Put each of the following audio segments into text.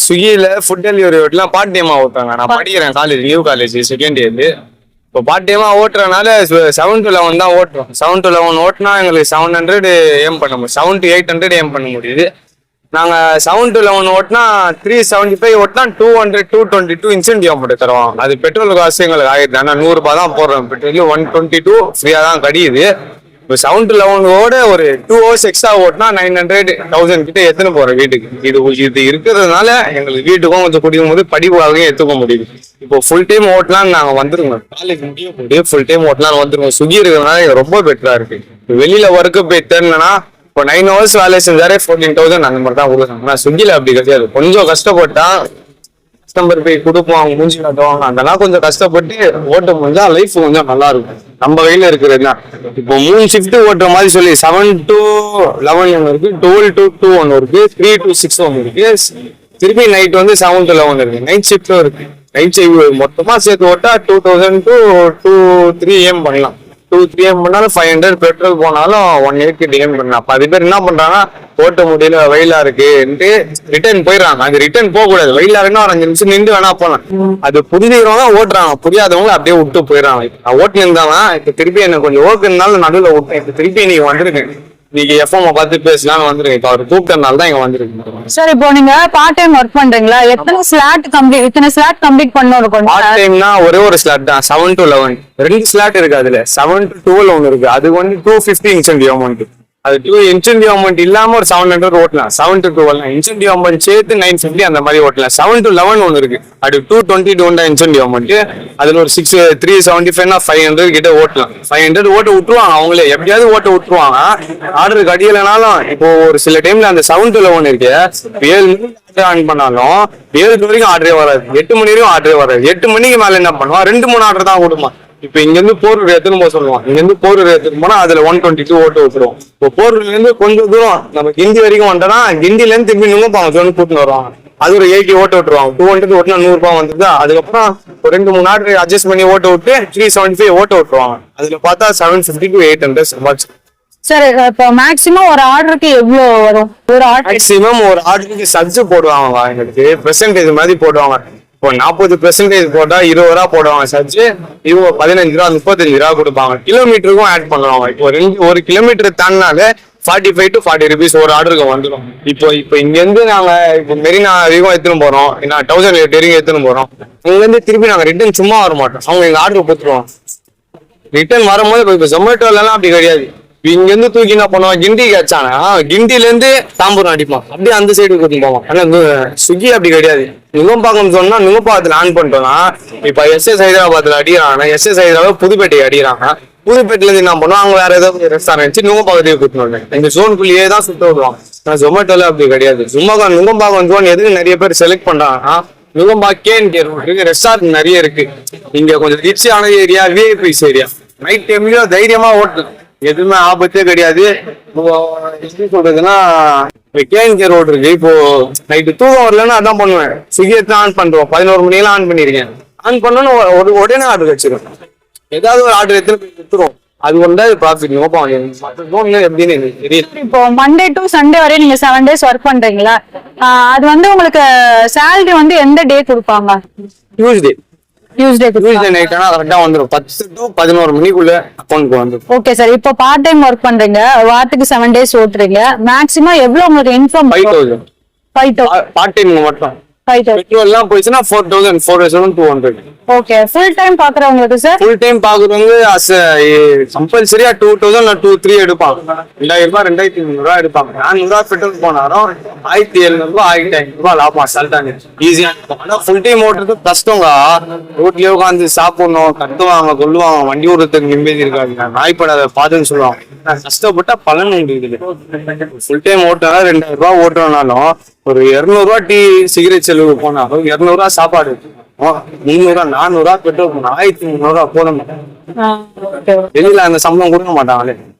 ஸ்விக்கியில food delivery ஓட்டலாம் part டைமா ஓட்டுறாங்க. நான் படிக்கிறேன் college, new college second year. இப்போ பார்ட் டைமா ஓட்டுறதுனால 7 to 11 தான் ஓட்டுறோம். 7 to 11 ஓட்டினா எங்களுக்கு 700 ஏம் பண்ண முடியும், 7 to 800 ஏம் பண்ண முடியுது. நாங்கள் 7 to 11 ஓட்டினா 375 ஓட்டினா 200 222 இன்சென்டிவ் அமௌண்ட் தருவோம். அது பெட்ரோல் காசு எங்களுக்கு ஆயிடுது. ஆனால் 100 ரூபாய் தான் போடுறோம். பெட்ரோல் 122 ஃப்ரீயாக தான் கிடையுது. இப்போ 7 to 11 ஓட ஒரு 2 hours எக்ஸ்ட்ரா ஓட்டினா 900 1000 கிட்ட எத்தனை போறோம் வீட்டுக்கு. இது இருக்கிறதுனால எங்களுக்கு வீட்டுக்கும் கொஞ்சம் குடிக்கும் போது படிப்புக்காகவும் எடுத்துக்க முடியுது. இப்போ ஃபுல் டைம் ஓட்டலாம்னு நாங்கள் வந்துருங்க, காலேஜ் முடிய போட்டு ஃபுல் டைம் ஓட்டலாம்னு வந்துருக்கோம். ஸ்விக்கி இருக்கிறதுனால எனக்கு ரொம்ப பெட்டரா இருக்கு. வெளியில ஒர்க்கு போய் தேடினா இப்போ 9 hours வேலை செஞ்சாரே 14,000 அந்த மாதிரி தான் கொடுக்குறாங்க. ஆனால் ஸ்விக்கியில் அப்படி கிடையாது. கொஞ்சம் கஷ்டப்பட்டா கஸ்டமர் போய் கொடுப்போம், அவங்க மூஞ்சி காட்டுவாங்க. அதெல்லாம் கொஞ்சம் கஷ்டப்பட்டு ஓட்ட முடிஞ்சா லைஃப் கொஞ்சம் நல்லா இருக்கும். நம்ம கையில இருக்கிறது தான். இப்போ 3 ஷிஃப்ட் ஓட்டுற மாதிரி சொல்லி 7 to 11 ஒன்று இருக்கு, 12 to 2 ஒன்று இருக்கு, 3 to 6 ஒன்று இருக்கு, திருப்பி நைட் வந்து 7 to 11 இருக்கு. நைட் ஷிஃப்டும் இருக்கு. நைட் ஷிஃப்ட் மொத்தமா சேர்த்து ஓட்டா 2000 to 2-3 AM பண்ணலாம். 2-3 AM பண்ணாலும் 500 பெட்ரோல் போனாலும் 180 AM பண்ணலாம். பாதி பேர் என்ன பண்றாங்கன்னா ஓட்ட முடியல வெயிலா இருக்குன்ட்டு ரிட்டர்ன் போயிடறாங்க. அது ரிட்டர்ன் போக கூடாது. வெயிலா இருக்குன்னா ஒரு 5 நிமிஷம் நின்று வேணா போலாம். அது புரிஞ்சுக்கிறவங்க ஓட்டுறாங்க, புரியாதவங்க அப்படியே விட்டு போயிடறாங்க. நான் ஓட்டு இருந்தாலும் இப்ப திருப்பி எனக்கு கொஞ்சம் ஓக்கு இருந்தாலும் நடுவில் விட்டேன். இப்ப திருப்பி நீங்க வந்துருக்கேன், நீங்க எஃப்எம் பார்த்து பேசலாம்னு வந்துருக்கேன். இப்ப அவர் கூப்பிட்டனால தான் இங்க வந்துருக்கேன். சார், இப்போ நீங்க பார்ட் டைம் ஒர்க் பண்றீங்களா? இத்தனை ஸ்லாட் கம்ப்ளீட் பண்ணணும். பார்ட் டைம்னா ஒரே ஒரு ஸ்லாட் தான், 7 to 11. 2 ஸ்லாட் இருக்கு. அதுல 7 to 12 ஒன்று இருக்கு. அது வந்து 250 இன்சென்டிவ் அமௌண்ட். அது 2 இன்சென்டிவ் அமௌண்ட் இல்லாம ஒரு 700 ஓட்டலாம். 7 to 12 இன்சென்டிவ் அமௌண்ட் சேர்த்து 950 அந்த மாதிரி ஓட்டலாம். 7 to 11 ஒன்று இருக்கு. அது 222 இன்சென்டிவ் அமௌண்ட். அதுல ஒரு 375 500 கிட்ட ஓட்டலாம். 500 ஓட்ட விட்டுருவாங்க அவங்களே, எப்படியாவது ஓட்ட விட்டுருவாங்க. ஆர்டர் கடியலைனாலும் இப்போ ஒரு சில டைம்ல அந்த 7 to 11 இருக்கு, 7 மணிக்கு ஆன் பண்ணாலும் 7 வரைக்கும் ஆர்டரே வராது, 8 மணி வரைக்கும் ஆர்டரே வராது. 8 மணிக்கு மேல என்ன பண்ணுவான், 2-3 ஆர்டர் தான் கொடுமா. இப்ப இங்க இருந்து போரூர் எடுத்துன்னு போக சொல்லுவான். இங்க இருந்து போரூர் எடுத்துன்னு போனா அதுல 122 ஓட்டு விட்டுருவோம். இப்போ போரூர்ல இருந்து கொஞ்சம் தூரம் நம்ம கிண்டி வரைக்கும் வந்துட்டோம்னா கிண்டில இருந்து திரும்பி நுங்கப்பாங்க கூட்டின்னு வருவாங்க. அது ஒரு 80 ஓட்டு விட்டுருவாங்க. 200 ஓட்டுனா 100 ரூபாய் வந்துருது. அதுக்கப்புறம் ஒரு 2-3 ஆர்டர் அட்ஜஸ்ட் பண்ணி ஓட்ட விட்டு 375 ஓட்ட விட்டுருவாங்க. அதுல பார்த்தா 750 to 800 சம்பாதிச்சு. சரி, இப்போ மேக்ஸிமம் ஒரு ஆர்டருக்கு எவ்வளவு வரும்? ஒரு மேக்ஸிமம் ஒரு ஆர்டருக்கு சப்ஜு போடுவாங்க, எங்களுக்கு பெர்சன்டேஜ் மாதிரி போடுவாங்க. இப்போ 40% போட்டா 20 ரூபா போடுவாங்க சர்ஜ். இவங்க 15 ரூபா 35 ரூபா கொடுப்பாங்க. கிலோமீட்டருக்கும் ஆட் பண்ணுவாங்க. இப்போ 1 கிலோமீட்டர் தாண்டினாலே 45 to 40 rupees ஒரு ஆர்டருக்கு வந்துடும். இப்போ இங்க இருந்து நாங்க இப்போ மெரினா வரைக்கும் எடுத்துன்னு போறோம், 1008 வரைக்கும் எடுத்துன்னு போறோம். இங்க இருந்து திருப்பி நாங்க ரிட்டர்ன் சும்மா வர மாட்டோம், அவங்க எங்க ஆர்டர் கொடுத்துருவோம். ரிட்டர்ன் வரும்போது இப்போ ஜொமேட்டோல எல்லாம் அப்படி கிடையாது. இங்க இருந்து தூக்கி என்ன பண்ணுவான், கிண்டி வச்சானா கிண்டில இருந்து தாம்பூரம் அடிப்பான், அப்படியே அந்த சைடு கூட்டிட்டு போவான். ஆனா ஸ்விக்கி அப்படி கிடையாது. நுங்கம்பாக்கம் சொன்னா நுங்கம்பாக்கத்துல ஆன் பண்ணிட்டோம்னா இப்ப SS ஹைதராபாத்ல அடிக்கிறாங்க, SS ஹைதராபாத் புதுப்பேட்டை அடிக்கிறாங்க. புதுப்பேட்டையில இருந்து என்ன பண்ணுவோம், அவங்க வேற ஏதாவது ரெஸ்டாரண்ட் வச்சு நுங்கம்பாக்கத்தையே கூட்டிட்டு எங்க ஜோனுக்குள்ளேயே தான் சுத்த விடுவாங்க. ஆனா ஜொமேட்டோல அப்படி கிடையாது. நுங்கம்பாக்கம் ஜோன் எதுக்கு நிறைய பேர் செலக்ட் பண்றாங்கன்னா, நுங்கம்பாக்கம் ரெஸ்டாரண்ட் நிறைய இருக்கு. இங்க கொஞ்சம் ரிச் ஆன ஏரியா, விஐபிஸ் ஏரியா. நைட் டைம்லயும் தைரியமா ஓட்டலாம், எதுவுமே ஆபத்தே கிடையாது. எப்படி சொல்றதுன்னா, கேஎன்கே ரோடு இருக்கு. இப்போ நைட்டு தூக்கம் வரலன்னா அதான் பண்ணுவேன், ஸ்விக்கி எடுத்து ஆன் பண்றோம். 11 மணியெல்லாம் ஆன் பண்ணிருக்கேன். ஆன் பண்ணோன்னு உடனே ஆர்டர் வச்சிருக்கேன். ஏதாவது ஒரு ஆர்டர் எடுத்து போய் கொடுத்துருவோம். அது ஒன்றா ப்ராஃபிட். எப்படின்னு எனக்கு தெரியல. இப்போ மண்டே டு சண்டே வரை நீங்க 7 days ஒர்க் பண்றீங்களா? அது வந்து உங்களுக்கு சேலரி வந்து எந்த டே கொடுப்பாங்க? டியூஸ்டே நைட் ஆனா கரெக்டா வந்துடும். 10 to 11 மணிக்குள்ள அக்கௌண்ட்க்கு வந்துடும். ஓகே சார், இப்போ பார்ட் டைம் ஒர்க் பண்றீங்க, வாரத்துக்கு 7 days ஓட்டுறீங்க. மேக்ஸிமம் எவ்வளவு உங்களுக்கு இன்கம்? 5,000 பார்ட் டைம் மட்டும். 5,000 பெட்ரோல் எல்லாம் போயிடுச்சுன்னா 4,000 4,200. ஓகே. ஃபுல் டைம் பாக்குறவங்களுக்கு சார்? ஃபுல் டைம் பாக்குறவங்க கம்பல்சரியா 2,000 இல்ல 2,300 எடுப்பாங்க. 2,000 ரூபாய் 2,300 ரூபாய் எடுப்பாங்க. 400 ரூபாய் பெட்ரோல் போனாலும் 1,700 ரூபாய் 1,500 ரூபாய் லாபம் அசால்ட்டாங்க. ஈஸியா இருக்கும். ஆனா ஃபுல் டைம் ஓட்டுறது கஷ்டங்க. ரோட்லயே உட்காந்து சாப்பிடணும், கத்துவாங்க, கொல்லுவாங்க, வண்டி ஓடுறதுக்கு நிம்மதி இருக்காங்க, நாய்ப்படாத பாதுன்னு சொல்லுவாங்க. கஷ்டப்பட்டா பலன் உண்டு. ஃபுல் டைம் ஓட்டுனா 2,000 ரூபாய் ஓட்டுறனாலும் ஒரு 200 ரூபாய் டீ சிகரெட் செலவு போனாலும் 200 ரூபாய் சாப்பாடு, 300 ரூபாய் 400 ரூபாய் பெட்ரோல் போனா 1,300 ரூபாய் போதும். வெளியில அந்த சம்பளம் கொடுக்க மாட்டாங்களே.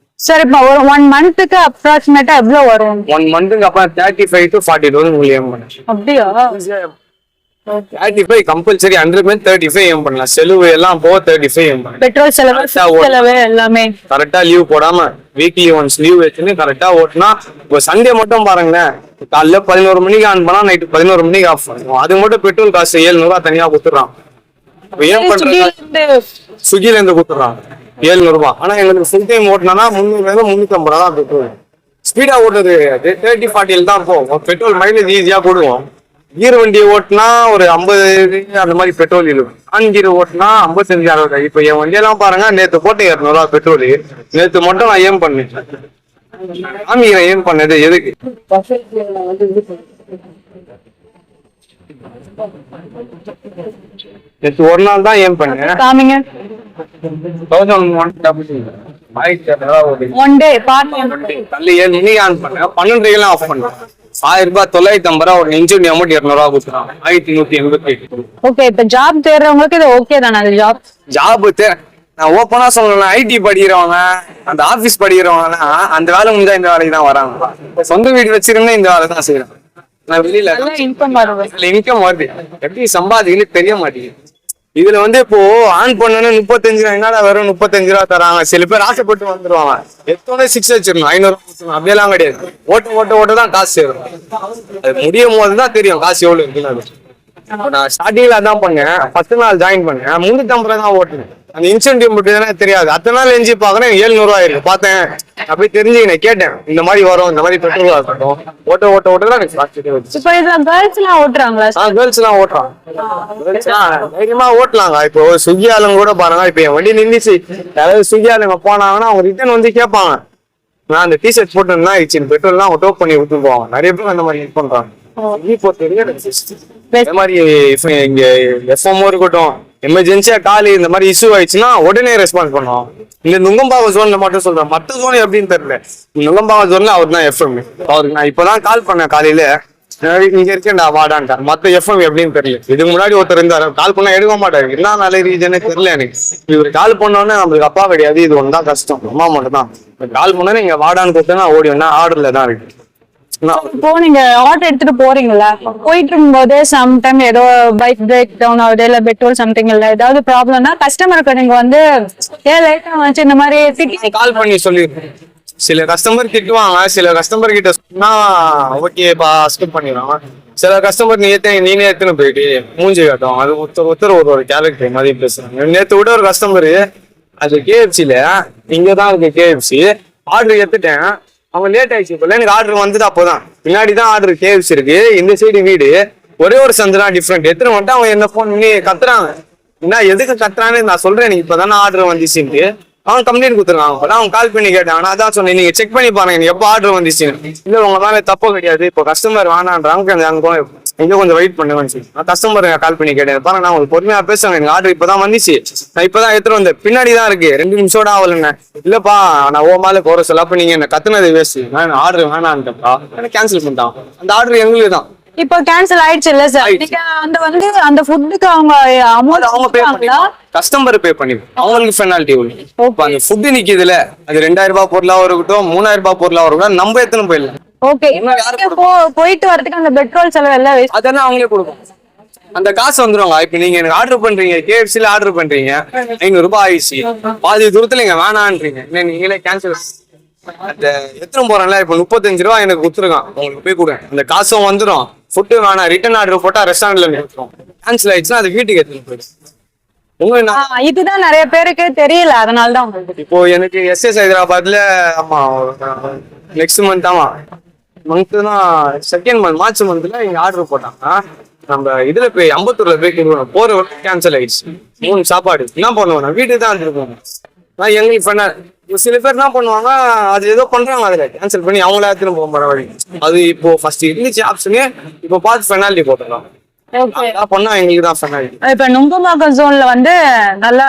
சார், இப்போ ஒரு 1 monthக்கு அப்ராக்சிமேட்டா எவ்வளவு வரும்? 1 monthக்கு அப்புறம் 35 to 40,000 உங்களுக்கு. அப்படியா? 35 கம்பல்சரி. 100 35 ஏம் பண்ணலாம். செலவு எல்லாம் போக 35 ஏம் பண்ணலாம். பெட்ரோல் செலவு எல்லாமே கரெக்டா லீவ் போடாம வீக்லி ஒன்ஸ் லீவ் வச்சுன்னு கரெக்டா ஓட்டுனா. இப்போ சண்டே மட்டும் பாருங்களேன், காலைல 11 மணிக்கு ஆன் பண்ணா நைட்டு 11 மணிக்கு ஆஃப் பண்ணுவோம். அது மட்டும் பெட்ரோல் காசு 700 தனியா கொடுத்துறான். ஏன் பண்றது, ஸ்விக்கில இருந்து கொடுத்துறான் 700. ஆனா எங்களுக்கு ஃபுல் டைம் ஓட்டினா 300 350 தான் பெட்ரோல். ஸ்பீடா ஓட்டுறது 30-40 தான் போகும். பெட்ரோல் மைலேஜ் ஈஸியா போடுவோம். கீர் வண்டி ஓட்டினா ஒரு 50 அந்த மாதிரி பெட்ரோல் இருக்கும். ஆன் கீர் ஓட்டினா 55-60. இப்ப என் வண்டியெல்லாம் பாருங்க, நேத்து போட்டு 200 பெட்ரோல். நேத்து மட்டும் நான் ஏம் பண்ணேன். காமிக்கிறேன் ஏம் பண்ணது எதுக்கு. நேற்று ஒரு நாள் தான் ஏம் பண்ணேன். காமிங்க. 1100 ஒன் டே தள்ளி 7 மணிக்கு ஆன் பண்ணேன். 12 ஆஃப் பண்ணேன். 1000 ரூபாய் 950 ஒரு இன்ஜின் அமௌண்ட் 200 கொடுத்துறான். 1188. ஓகே. இப்ப ஜாப் தேடுறவங்களுக்கு இது ஓகே தானே? அது ஜாப் நான் ஓப்பனா சொல்லலாம், ஐடி படிக்கிறவங்க, அந்த ஆபீஸ் படிக்கிறவங்கன்னா அந்த வேலை முடிஞ்சா இந்த வேலைக்கு தான் வராங்க. சொந்த வீடு வச்சிருந்தா இந்த வேலை தான் செய்யறேன். நான் வெளியில இன்கம் வருது, எப்படி சம்பாதிக்கணும்னு தெரிய மாட்டேங்குது. இதுல இப்போ ஆன் பண்ணணும் 35 என்னடா வெறும் 35 ரூபா தராங்க. சில பேர் ஆசைப்பட்டு வந்துருவாங்க. எத்தோட 6 வச்சிடணும், 500 கொடுத்துருவோம். அப்படியெல்லாம் கிடையாது. ஓட்ட தான் காசு சேரும். அது முடியும் போதுதான் தெரியும் காசு எவ்வளவு இருக்குன்னு. நான் ஸ்டார்டிங்ல அதான் பண்ணேன். 10 நாள் ஜாயின் பண்ணேன். 350 தான் ஓட்டுனேன். அந்த இன்சென்டிவ் மட்டும் தெரியாது. அத்தனை நாள் எஞ்சி பாக்குறேன் 700 இருக்கு. பார்த்தேன், அப்படி தெரிஞ்சுக்கினேன், கேட்டேன். இந்த மாதிரி வரும், இந்த மாதிரி பெட்ரோல் இருக்கட்டும். ஓட்ட தான் எனக்கு கேர்ள்ஸ் எல்லாம் ஓட்டுறாங்களா? கேர்ள்ஸ் எல்லாம் ஓட்டுறான். தைரியமா ஓட்டலாங்க. இப்போ ஸ்விக்கி ஆளுங்க கூட பாருங்க, இப்போ என் வண்டி நின்றுச்சு. யாராவது ஸ்விக்கி ஆளுங்க போனாங்கன்னா அவங்க ரிட்டர்ன் வந்து கேட்பாங்க, நான் அந்த டிஷர்ட் போட்டு ஆயிடுச்சு பெட்ரோல் தான் டோப் பண்ணி விட்டு போவாங்க. நிறைய பேர் அந்த மாதிரி ஹெல்ப் பண்றாங்க. இந்த மாதிரி இங்க எஃப்எம்ஓ இருக்கட்டும், எமர்ஜென்சியா காலி இந்த மாதிரி இஷ்யூ ஆயிடுச்சுன்னா உடனே ரெஸ்பான்ஸ் பண்ணுவோம். இந்த நுங்கம்பாக்கம் ஜோன்ல மட்டும் சொல்றேன், மற்ற ஜோன் எப்படின்னு தெரியல. நுங்கம்பாக்கம் ஜோன்ல அவர் தான் எஃப்எம். அவருக்கு நான் இப்பதான் கால் பண்ணேன் காலையில, இங்க இருக்கேன்டா வாடான்ட்டார். மத்த எஃப்எம் எப்படின்னு தெரியல. இதுக்கு முன்னாடி ஒருத்தர் இருந்தாரு, கால் பண்ணா எடுக்க மாட்டாரு. என்ன நல்ல ரீசனே தெரியல எனக்கு. இவர் கால் பண்ணோன்னே நம்மளுக்கு அப்பா கிடையாது, இது ஒன்றுதான் கஷ்டம். அம்மா மட்டும் தான் கால் பண்ணோன்னே இங்க வாடான்னு கொடுத்தா ஓடி வேணா ஆர்டர்ல தான் இருக்கு. இப்போ நீங்க ஆர்டர் எடுத்துட்டு போறீங்களா, போயிட்டு இருக்கும்போது சம்டைம் ஏதோ பைக் பிரேக் டவுன் ஆகுது, இல்ல பெட்ரோல் சம்திங் இல்ல ஏதாவது ப்ராப்ளம்னா கஸ்டமருக்கு நீங்க ஏன் லேட்டா வந்துச்சு இந்த மாதிரி கால் பண்ணி சொல்லிடுறேன். சில கஸ்டமர் திட்டுவாங்க, சில கஸ்டமர் கிட்ட சொன்னா ஓகேப்பா அக்செப்ட் பண்ணிடுவாங்க. சில கஸ்டமர் நீனே எடுத்துன்னு போயிட்டு மூஞ்சி காட்டும். அது ஒருத்தர் ஒரு கேரக்டர் மாதிரி பேசுறாங்க. நேற்று விட ஒரு கஸ்டமரு, அது கேஎஃப்சில இங்கதான் இருக்கு கேஎஃப்சி, ஆர்டர் எடுத்துட்டேன். அவங்க லேட் ஆயிடுச்சு. இப்போ எனக்கு ஆர்டர் வந்தது அப்போதான். பின்னாடிதான் ஆர்டர் கேஎஃப்சி இருக்கு, இந்த சைடு வீடு. ஒரே ஒரு சந்தனா டிஃப்ரெண்ட். எத்தனை மட்டும் அவங்க என்ன போன் பண்ணி கத்துறாங்க. என்ன எதுக்கு கத்துறான்னு நான் சொல்றேன், எனக்கு இப்பதானே ஆர்டர் வந்துச்சுன்ட்டு. அவங்க கம்ப்ளைண்ட் கொடுத்துருக்காங்க. அப்பதான் அவங்க கால் பண்ணி கேட்டாங்க. நான் அதான் சொன்னேன், நீங்க செக் பண்ணி பாருங்க எனக்கு எப்போ ஆர்டர் வந்துச்சுன்னு. இல்ல உங்க மேல தப்பு கிடையாது, இப்போ கஸ்டமர் வேணான்றாங்க, இன்னும் கொஞ்சம் வெயிட் பண்ணுவேன். நான் கஸ்டமர் கால் பண்ணி கேட்டேன், பாருங்க நான் உங்களுக்கு பொறுமையா பேசுறேன், எனக்கு ஆர்டர் இப்பதான் வந்துச்சு, நான் இப்பதான் எடுத்துட்டு வந்தேன், பின்னாடி தான் இருக்கு, 2 நிமிஷம் ஆகலன்னு. இல்லப்பா நான் மேல போற சொல்ல, அப்ப நீங்க என்ன கத்துனது வேஸ்ட், நான் ஆர்டர் வேணான்ட்டப்பா, கேன்சல் பண்ணிட்டான். அந்த ஆர்டர் எங்களுக்கு தான் இப்போ கேன்சல் ஆயிடுச்சு இல்ல சார்? நீங்க அந்த ஃபுட்டுக்கு அவங்க அமௌண்ட் அவங்க பே பண்ணா கஸ்டமர் பே பண்ணி அவங்களுக்கு பெனால்டி உள்ள. அந்த ஃபுட் நிக்குதுல, அது 2000 ரூபாய் பொருளா இருக்கட்டும், 3000 ரூபாய் பொருளா இருக்கட்டும், நம்ம எத்தனை போயிடலாம். ஓகே, போயிட்டு வரதுக்கு அந்த பெட்ரோல் செலவு எல்லாம் அதெல்லாம் அவங்களே கொடுக்கும். அந்த காசு வந்துருவாங்க. இப்ப நீங்க எனக்கு ஆர்டர் பண்றீங்க, கேஎஃப்சில ஆர்டர் பண்றீங்க, 500 ரூபாய் ஆயிடுச்சு, பாதி தூரத்துல இங்க வேணான்றீங்க, நீங்களே கேன்சல். அந்த எத்தனை போறேன்ல, இப்ப 35 ரூபாய் எனக்கு கொடுத்துருக்கான், உங்களுக்கு போய் கூட அந்த காசும் வந்துடும். ஃபுட்டு வேணாம், ரிட்டர்ன் ஆர்டர் போட்டா ரெஸ்டாரண்ட்ல நிறுத்துறோம். கேன்சல் ஆயிடுச்சுன்னா அது வீட்டுக்கு எடுத்துட்டு போயிடும். இதுதான் நிறைய பேருக்கு தெரியல, அதனாலதான். இப்போ எனக்கு எஸ்எஸ் ஹைதராபாத்ல ஆமா நெக்ஸ்ட் மந்த் தான் செகண்ட் மந்த் மார்ச் மந்த்ல இங்க ஆர்டர் போட்டாங்க. நம்ம இதுல போய் அம்பத்தூர்ல போய் போற வரைக்கும் கேன்சல் ஆயிடுச்சு. 3 சாப்பாடு என்ன பண்ணுவோம், நான் வீட்டுக்கு தான் வந்துருக்கோம். நான் எங்களுக்கு பண்ண சில பேர் என்ன பண்ணுவாங்க, அது ஏதோ பண்றாங்க, அதுல கேன்சல் பண்ணி அவங்கள எடுத்துன்னு போக வழி. அது இப்போ ஃபர்ஸ்ட் இருந்துச்சு ஆப்ஷனு, இப்போ பார்த்து பெனால்டி போட்டுடலாம். பண்ணா எங்களுக்கு தான் பெனால்டி. இப்ப நுங்கம்பாக்கம் ஜோன்ல நல்லா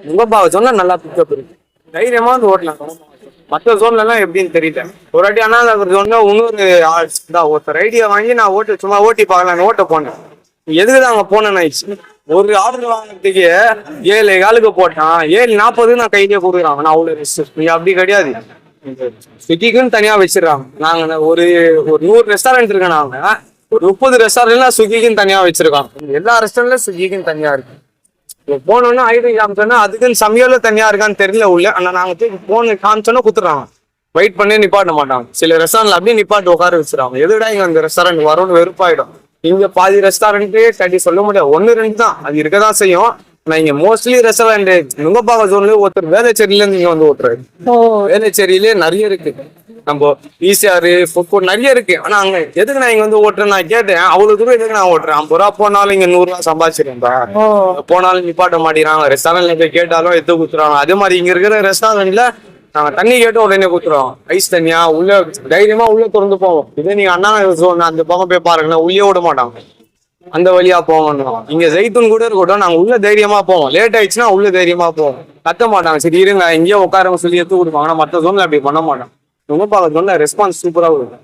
நுங்கம்பாக்கம் ஜோன்ல நல்லா பிக்கப் இருக்கு, தைரியமா வந்து ஓட்டலாம். மற்ற ஜோன்ல எல்லாம் எப்படின்னு தெரியல. ஒரு வாட்டி அண்ணா நகர் ஜோன்ல இன்னொரு ஒருத்தர் ஐடியா வாங்கி நான் சும்மா ஓட்டி பார்க்கலாம் ஓட்ட போனேன். எதுக்குதான் அங்க போனேன்னு ஆயிடுச்சு. ஒரு ஆர்டர் வாங்கினதுக்கு 7 போட்டான், 7:40 நான் கையிலேயே கொடுக்குறாங்க. நான் அவ்வளவு ரிஸ்க். அப்படி கிடையாது, ஸ்விக்கிக்குன்னு தனியா வச்சிடறாங்க. நாங்க ஒரு 100 ரெஸ்டாரண்ட் இருக்கேன், நாங்க ஒரு 30 ரெஸ்டாரண்ட்ல ஸ்விக்கிக்குன்னு தனியா வச்சிருக்காங்க. எல்லா ரெஸ்டாரண்ட்ல ஸ்விக்கிக்குன்னு தனியா இருக்கு. போனோன்னா ஐடி காமிச்சோன்னா அதுக்குன்னு சமையல தனியா இருக்கான்னு தெரியல உள்ள. ஆனா நாங்க போன காமிச்சோன்னா குத்துறாங்க. வெயிட் பண்ணி நிப்பாட்ட மாட்டாங்க. சில ரெஸ்டாரண்ட்ல அப்படியே நிப்பாட்டு உட்கார வச்சிருவாங்க. எதுடா இங்க அந்த ரெஸ்டாரண்ட் வரும்னு வெறுப்பாயிடும். இங்க பாதி ரெஸ்டாரண்ட்டே கட்டி சொல்ல முடியாது, 1-2 தான் அது இருக்கதான் செய்யும். ஆனா இங்க மோஸ்ட்லி ரெஸ்டாரண்ட் நுங்கப்பாக்கம் ஜோன்லயே ஒருத்தர் வேலைச்சேரியில இருந்து இங்க வந்து ஓட்டுறாரு. ஓ வேலைச்சேரியிலே நிறைய இருக்கு, நம்ம ஈசிஆர் ஃபுட் கோர்ட் நிறைய இருக்கு. ஆனா அங்க எதுக்கு நான் இங்க வந்து ஓட்டுறேன் நான் கேட்டேன், அவ்வளவு தூரம் எதுக்கு நான் ஓட்டுறேன், 50 ரூபா போனாலும் இங்க 100 ரூபா சம்பாதிச்சிருந்தா ஓ போனாலும் நிப்பாட்ட மாட்டேங்கிறாங்க. ரெஸ்டாரண்ட்ல போய் கேட்டாலும் எடுத்து குத்துறாங்க. அதே மாதிரி இங்க இருக்கிற ரெஸ்டாரண்ட்ல நாங்க தண்ணி கேட்டு உடனே குத்துறோம், ஐஸ் தண்ணியா உள்ள தைரியமா உள்ள திறந்து போவோம். இதே நீங்க அண்ணா ஜோன் அந்த பக்கம் போய் பாருங்களேன், உள்ளே விட மாட்டாங்க, அந்த வழியா போவோம். இங்க ஜெய்தூன் கூட இருக்கட்டும், நாங்க உள்ள தைரியமா போவோம். லேட் ஆயிடுச்சுன்னா உள்ள தைரியமா போவோம், கத்த மாட்டாங்க. சரி இருங்க இங்கேயே உட்காரங்க சொல்லி எடுத்து கொடுப்பாங்க. ஆனா மற்ற ஜோன்ல அப்படி பண்ண மாட்டாங்க. ரொம்ப பார்க்க ஜோன்ல ரெஸ்பான்ஸ் சூப்பரா இருக்கும்.